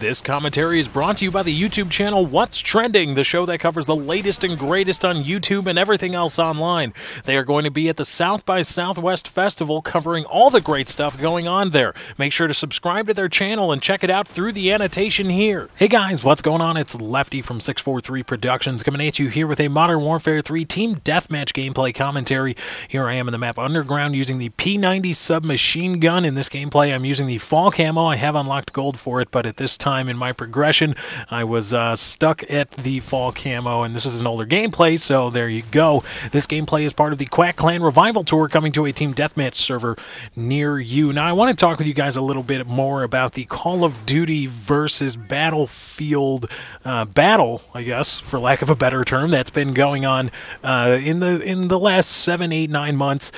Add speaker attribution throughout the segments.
Speaker 1: This commentary is brought to you by the YouTube channel What's Trending, the show that covers the latest and greatest on YouTube and everything else online. They are going to be at the South by Southwest Festival covering all the great stuff going on there. Make sure to subscribe to their channel and check it out through the annotation here. Hey guys, what's going on? It's Lefty from 643 Productions coming at you here with a Modern Warfare 3 Team Deathmatch gameplay commentary. Here I am in the map Underground using the P90 submachine gun. In this gameplay, I'm using the fall camo. I have unlocked gold for it, but at this time in my progression, I was stuck at the fall camo, and this is an older gameplay, so there you go. This gameplay is part of the Quack Clan Revival Tour coming to a Team Deathmatch server near you. Now, I want to talk with you guys a little bit more about the Call of Duty versus Battlefield battle, I guess, for lack of a better term, that's been going on in the last 7, 8, 9 months.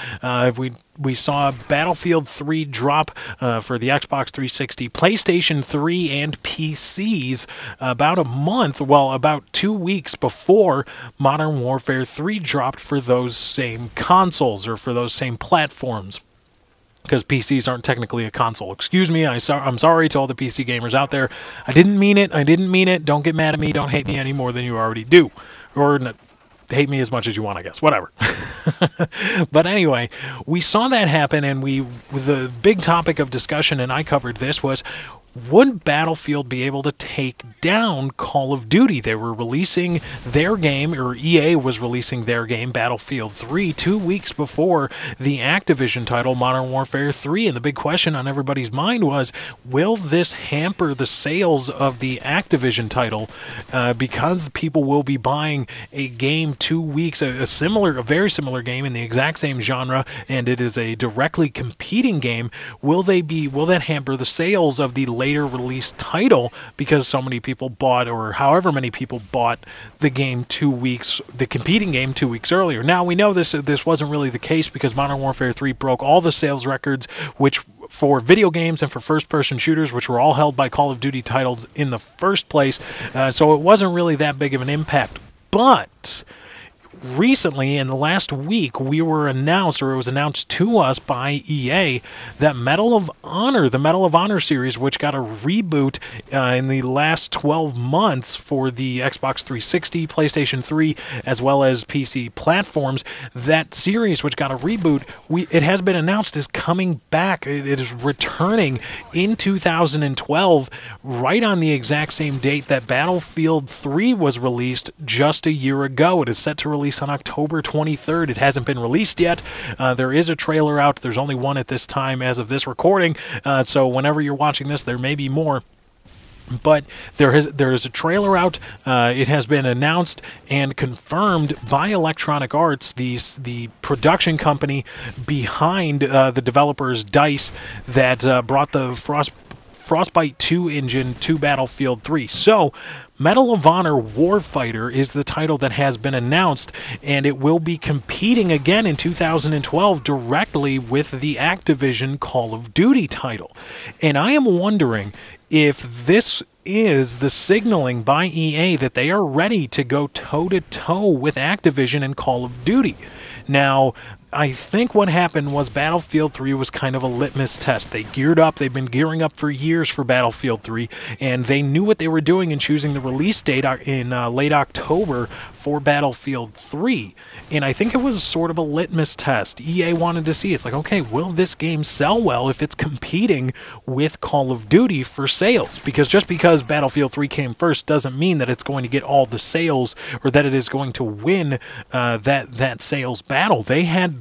Speaker 1: We saw Battlefield 3 drop for the Xbox 360, PlayStation 3, and PCs about a month, well, about 2 weeks before Modern Warfare 3 dropped for those same consoles, or for those same platforms. Because PCs aren't technically a console. Excuse me, I'm sorry to all the PC gamers out there. I didn't mean it. I didn't mean it. Don't get mad at me. Don't hate me any more than you already do. Or hate me as much as you want, I guess. Whatever. But anyway, we saw that happen, and the big topic of discussion, and I covered this, was would Battlefield be able to take down Call of Duty? They were releasing their game, or EA was releasing their game, Battlefield 3, 2 weeks before the Activision title, Modern Warfare 3. And the big question on everybody's mind was, will this hamper the sales of the Activision title? Because people will be buying a game 2 weeks, a very similar game in the exact same genre, and it is a directly competing game. Will that hamper the sales of the later release title because so many people bought, or however many people bought the game 2 weeks, the competing game 2 weeks earlier? Now, we know this wasn't really the case because Modern Warfare 3 broke all the sales records, which for video games and for first-person shooters, which were all held by Call of Duty titles in the first place, so it wasn't really that big of an impact. But recently, in the last week, it was announced to us by EA that Medal of Honor, the Medal of Honor series, which got a reboot in the last 12 months for the Xbox 360, PlayStation 3, as well as PC platforms, that series, which got a reboot, it has been announced is coming back. It is returning in 2012, right on the exact same date that Battlefield 3 was released just a year ago. It is set to release on October 23rd. It hasn't been released yet. There is a trailer out. There's only one at this time as of this recording, so whenever you're watching this, there may be more. But there is a trailer out. It has been announced and confirmed by Electronic Arts, the production company behind the developers DICE that brought the Frostbite 2 engine to Battlefield 3. So, Medal of Honor Warfighter is the title that has been announced, and it will be competing again in 2012 directly with the Activision Call of Duty title. And I am wondering if this is the signaling by EA that they are ready to go toe-to-toe with Activision and Call of Duty. Now, I think what happened was Battlefield 3 was kind of a litmus test. They geared up. They've been gearing up for years for Battlefield 3, and they knew what they were doing in choosing the release date in late October for Battlefield 3. And I think it was sort of a litmus test. EA wanted to see, it's like, okay, will this game sell well if it's competing with Call of Duty for sales? Because just because Battlefield 3 came first doesn't mean that it's going to get all the sales, or that it is going to win that sales battle.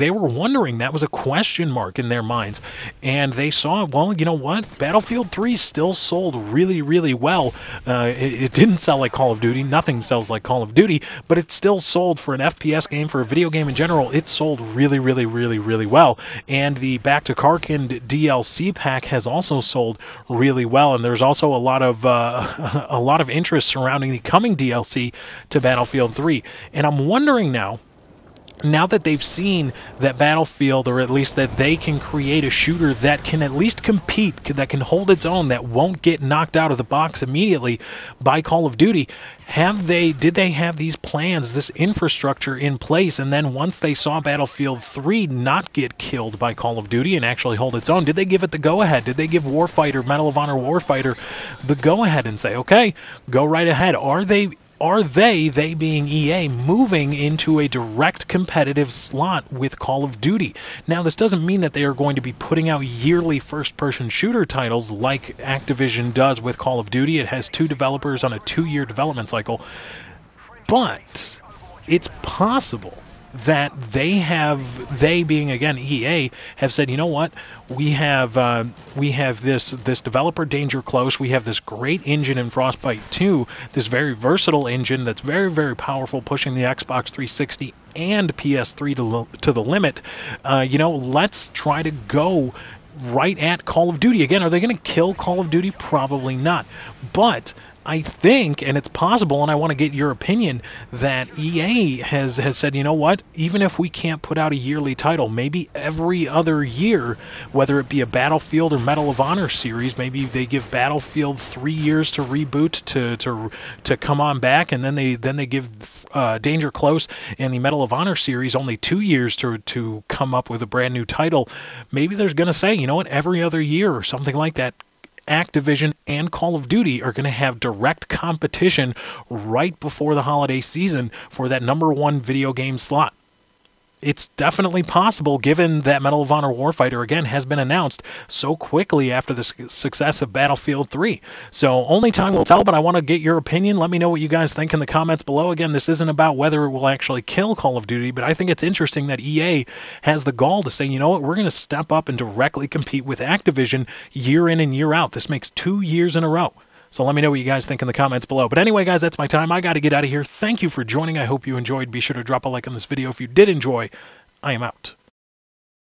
Speaker 1: They were wondering. That was a question mark in their minds. And they saw, well, you know what? Battlefield 3 still sold really, really well. It didn't sell like Call of Duty. Nothing sells like Call of Duty, but it still sold for an FPS game, for a video game in general. It sold really, really, really, really well. And the Back to Karkin DLC pack has also sold really well. And there's also a lot of interest surrounding the coming DLC to Battlefield 3. And I'm wondering now, now that they've seen that Battlefield, or at least that they can create a shooter that can at least compete, that can hold its own, that won't get knocked out of the box immediately by Call of Duty, did they have these plans, this infrastructure in place, and then once they saw Battlefield 3 not get killed by Call of Duty and actually hold its own, did they give it the go-ahead? Did they give Warfighter, Medal of Honor Warfighter, the go-ahead and say, okay, go right ahead? Are they being EA, moving into a direct competitive slot with Call of Duty? Now, this doesn't mean that they are going to be putting out yearly first-person shooter titles like Activision does with Call of Duty. It has 2 developers on a 2-year development cycle. But it's possible that they being, again, EA, have said, you know what, we have this developer Danger Close, we have this great engine in Frostbite 2, this very versatile engine that's very, very powerful, pushing the Xbox 360 and PS3 to the limit. You know, let's try to go right at Call of Duty. Again, are they going to kill Call of Duty? Probably not. But I think, and it's possible, and I want to get your opinion, that EA has said, you know what, even if we can't put out a yearly title, maybe every other year, whether it be a Battlefield or Medal of Honor series, maybe they give Battlefield 3 years to reboot, to come on back, and then they give Danger Close and the Medal of Honor series only 2 years to come up with a brand new title. Maybe they're going to say, you know what, every other year or something like that, Activision and Call of Duty are going to have direct competition right before the holiday season for that #1 video game slot. It's definitely possible, given that Medal of Honor Warfighter, again, has been announced so quickly after the success of Battlefield 3. So only time will tell, but I want to get your opinion. Let me know what you guys think in the comments below. Again, this isn't about whether it will actually kill Call of Duty, but I think it's interesting that EA has the gall to say, you know what, we're going to step up and directly compete with Activision year in and year out. This makes 2 years in a row. So let me know what you guys think in the comments below. But anyway, guys, that's my time. I got to get out of here. Thank you for joining. I hope you enjoyed. Be sure to drop a like on this video if you did enjoy. I am out.